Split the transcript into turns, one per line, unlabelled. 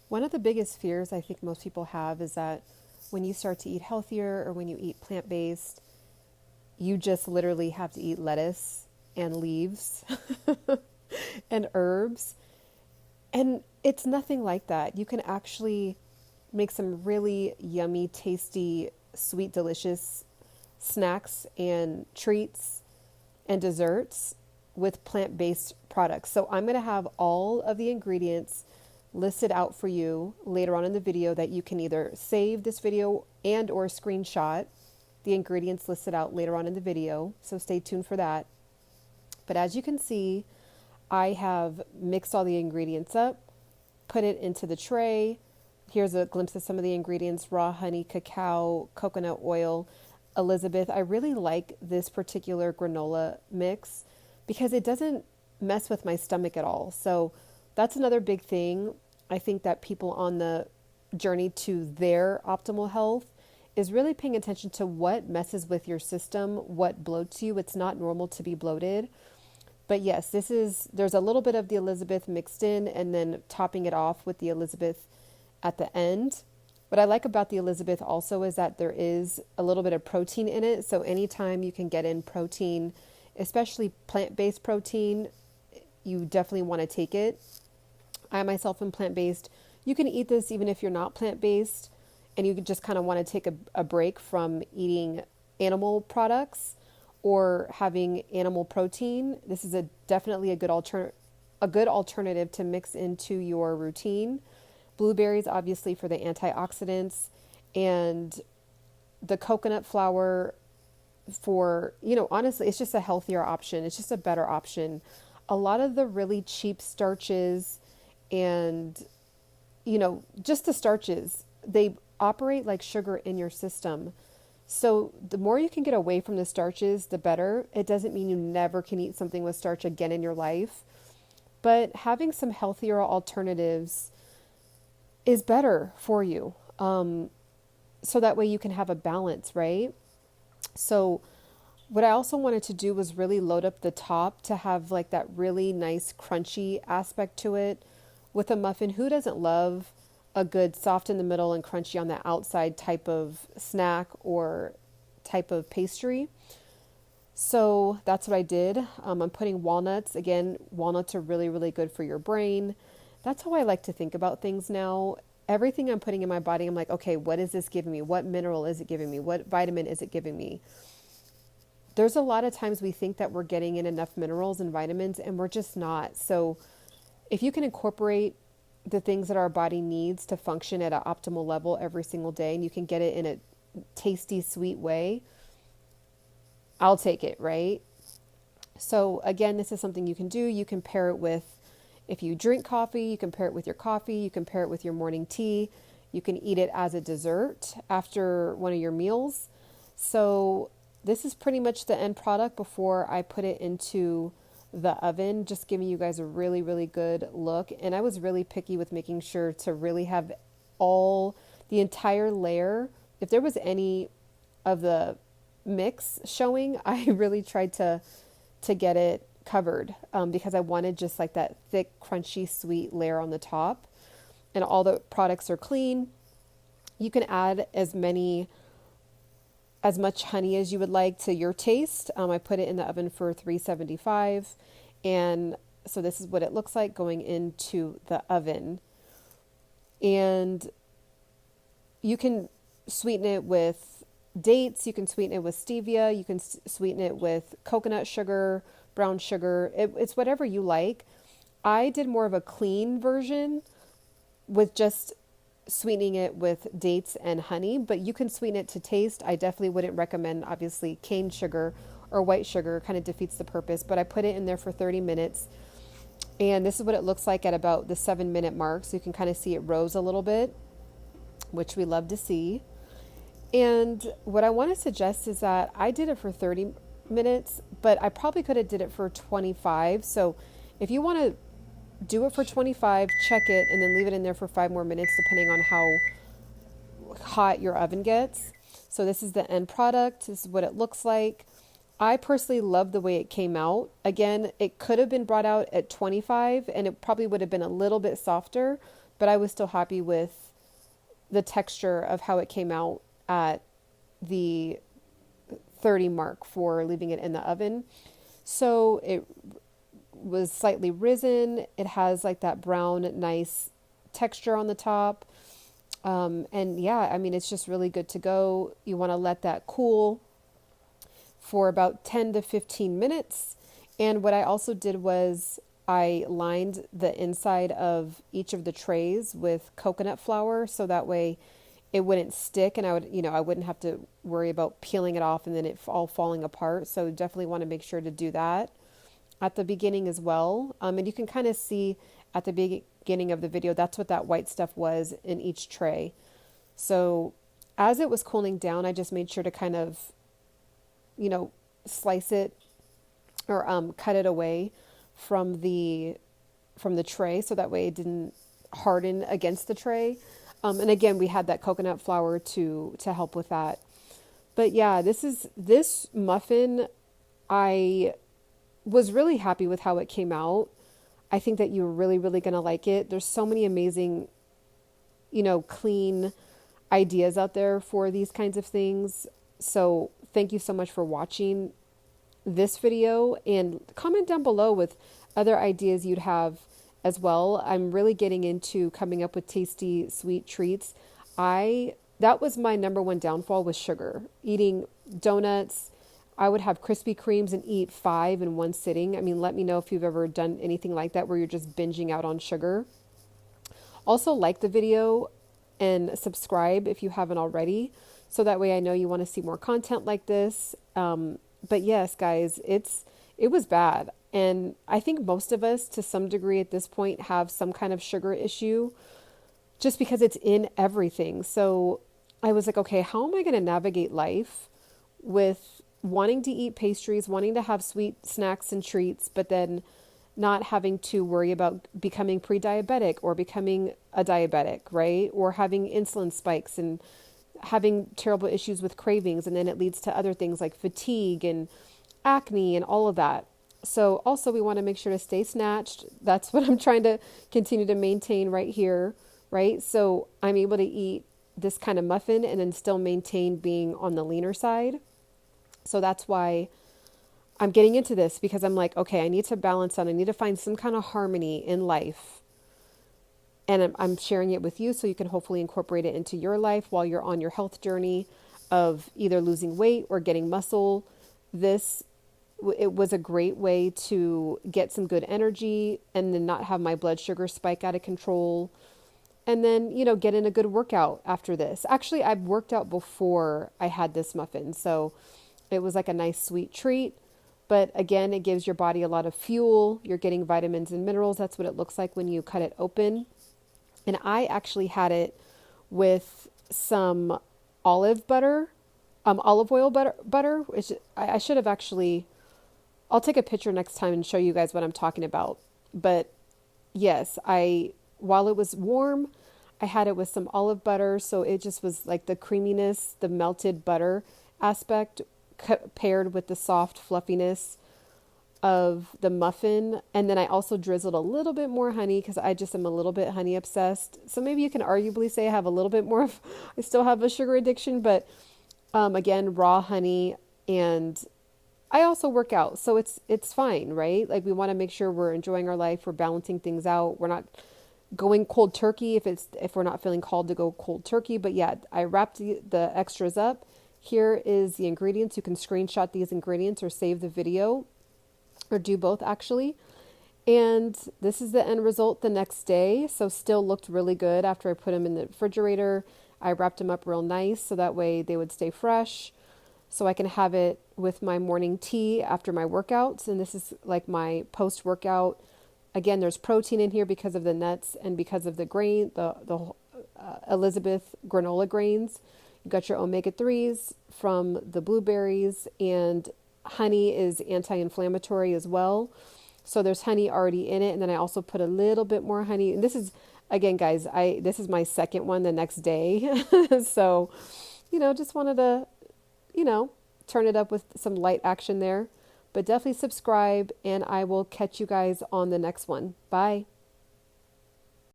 One of the biggest fears I think most people have is that when you start to eat healthier or when you eat plant-based, you just literally have to eat lettuce and leaves and herbs. And it's nothing like that. You can actually make some really yummy, tasty, sweet, delicious snacks and treats and desserts with plant-based products. So I'm going to have all of the ingredients listed out for you later on in the video that you can either save this video and or screenshot the ingredients listed out later on in the video. So stay tuned for that. But as you can see, I have mixed all the ingredients up, put it into the tray. Here's a glimpse of some of the ingredients: raw honey, cacao, coconut oil. Elizabeth, I really like this particular granola mix because it doesn't mess with my stomach at all. So that's another big thing. I think that people on the journey to their optimal health is really paying attention to what messes with your system, what bloats you. It's not normal to be bloated. But yes, there's a little bit of the Elizabeth mixed in and then topping it off with the Elizabeth at the end. What I like about the Elizabeth also is that there is a little bit of protein in it. So anytime you can get in protein, especially plant-based protein, you definitely want to take it. I myself am plant-based. You can eat this even if you're not plant-based and you just kind of want to take a break from eating animal products or having animal protein. This is definitely a good alternative to mix into your routine. Blueberries, obviously, for the antioxidants, and the coconut flour for, honestly, it's just a healthier option. It's just a better option. A lot of the really cheap starches and, just the starches, they operate like sugar in your system. So the more you can get away from the starches, the better. It doesn't mean you never can eat something with starch again in your life, but having some healthier alternatives is better for you. So that way you can have a balance, right? So what I also wanted to do was really load up the top to have like that really nice crunchy aspect to it with a muffin. Who doesn't love a good soft in the middle and crunchy on the outside type of snack or type of pastry? So that's what I did. I'm putting walnuts. Again, walnuts are really, really good for your brain. That's how I like to think about things now. Everything I'm putting in my body, I'm like, okay, what is this giving me? What mineral is it giving me? What vitamin is it giving me? There's a lot of times we think that we're getting in enough minerals and vitamins, and we're just not. So if you can incorporate the things that our body needs to function at an optimal level every single day, and you can get it in a tasty, sweet way, I'll take it, right? So again, this is something you can do. You can pair it with, if you drink coffee, you can pair it with your coffee. You can pair it with your morning tea. You can eat it as a dessert after one of your meals. So this is pretty much the end product before I put it into the oven, just giving you guys a really, really good look. And I was really picky with making sure to really have the entire layer. If there was any of the mix showing, I really tried to get it covered because I wanted just like that thick, crunchy, sweet layer on the top. And all the products are clean. You can add as much honey as you would like to your taste. I put it in the oven for 375, and so this is what it looks like going into the oven. And you can sweeten it with dates, you can sweeten it with stevia, you can sweeten it with coconut sugar, brown sugar. It's whatever you like. I did more of a clean version with just sweetening it with dates and honey, but you can sweeten it to taste. I definitely wouldn't recommend, obviously, cane sugar or white sugar, kind of defeats the purpose, but I put it in there for 30 minutes. And this is what it looks like at about the 7-minute mark. So you can kind of see it rose a little bit, which we love to see. And what I want to suggest is that I did it for 30 minutes, but I probably could have did it for 25. So if you want to do it for 25, check it, and then leave it in there for 5 more minutes, depending on how hot your oven gets. So this is the end product. This is what it looks like. I personally love the way it came out. Again, it could have been brought out at 25 and it probably would have been a little bit softer, but I was still happy with the texture of how it came out at the 30 mark for leaving it in the oven. So it was slightly risen. It has like that brown, nice texture on the top. And yeah, I mean, it's just really good to go. You want to let that cool for about 10 to 15 minutes. And what I also did was I lined the inside of each of the trays with coconut flour so that way it wouldn't stick and I wouldn't have to worry about peeling it off and then it all falling apart. So definitely want to make sure to do that at the beginning as well. And you can kind of see at the beginning of the video, that's what that white stuff was in each tray. So as it was cooling down, I just made sure to kind of, slice it or cut it away from the tray so that way it didn't harden against the tray. And again, we had that coconut flour to help with that. But yeah, this muffin, I was really happy with how it came out. I think that you're really, really going to like it. There's so many amazing, clean ideas out there for these kinds of things. So thank you so much for watching this video, and comment down below with other ideas you'd have as well. I'm really getting into coming up with tasty sweet treats. That was my number one downfall, was sugar. Eating donuts, I would have Krispy Kremes and eat 5 in one sitting. I mean, let me know if you've ever done anything like that where you're just binging out on sugar. Also, like the video and subscribe if you haven't already, so that way I know you want to see more content like this. But yes, guys, it was bad. And I think most of us, to some degree at this point, have some kind of sugar issue just because it's in everything. So I was like, okay, how am I going to navigate life with wanting to eat pastries, wanting to have sweet snacks and treats, but then not having to worry about becoming pre-diabetic or becoming a diabetic, right? Or having insulin spikes and having terrible issues with cravings. And then it leads to other things like fatigue and acne and all of that. So also we want to make sure to stay snatched. That's what I'm trying to continue to maintain right here, right? So I'm able to eat this kind of muffin and then still maintain being on the leaner side. So that's why I'm getting into this, because I'm like, okay, I need to balance out. I need to find some kind of harmony in life. And I'm sharing it with you so you can hopefully incorporate it into your life while you're on your health journey of either losing weight or getting muscle. It was a great way to get some good energy and then not have my blood sugar spike out of control. And then, get in a good workout after this. Actually, I've worked out before I had this muffin. So it was like a nice sweet treat. But again, it gives your body a lot of fuel. You're getting vitamins and minerals. That's what it looks like when you cut it open. And I actually had it with some olive oil butter, which I should have actually, I'll take a picture next time and show you guys what I'm talking about. But yes, while it was warm, I had it with some olive butter. So it just was like the creaminess, the melted butter aspect paired with the soft fluffiness of the muffin. And then I also drizzled a little bit more honey because I just am a little bit honey obsessed. So maybe you can arguably say I have a little bit more I still have a sugar addiction, but again, raw honey. And I also work out, so it's fine, right? Like we want to make sure we're enjoying our life, we're balancing things out. We're not going cold turkey if we're not feeling called to go cold turkey. But yeah, I wrapped the extras up. Here is the ingredients. You can screenshot these ingredients or save the video, or do both actually. And this is the end result the next day. So still looked really good after I put them in the refrigerator. I wrapped them up real nice so that way they would stay fresh. So I can have it with my morning tea after my workouts. And this is like my post-workout. Again, there's protein in here because of the nuts and because of the grain, the Elizabeth granola grains. You got your omega-3s from the blueberries, and honey is anti-inflammatory as well. So there's honey already in it. And then I also put a little bit more honey. And this is, again, guys, this is my second one the next day. So, just wanted to, turn it up with some light action there. But definitely subscribe, and I will catch you guys on the next one. Bye.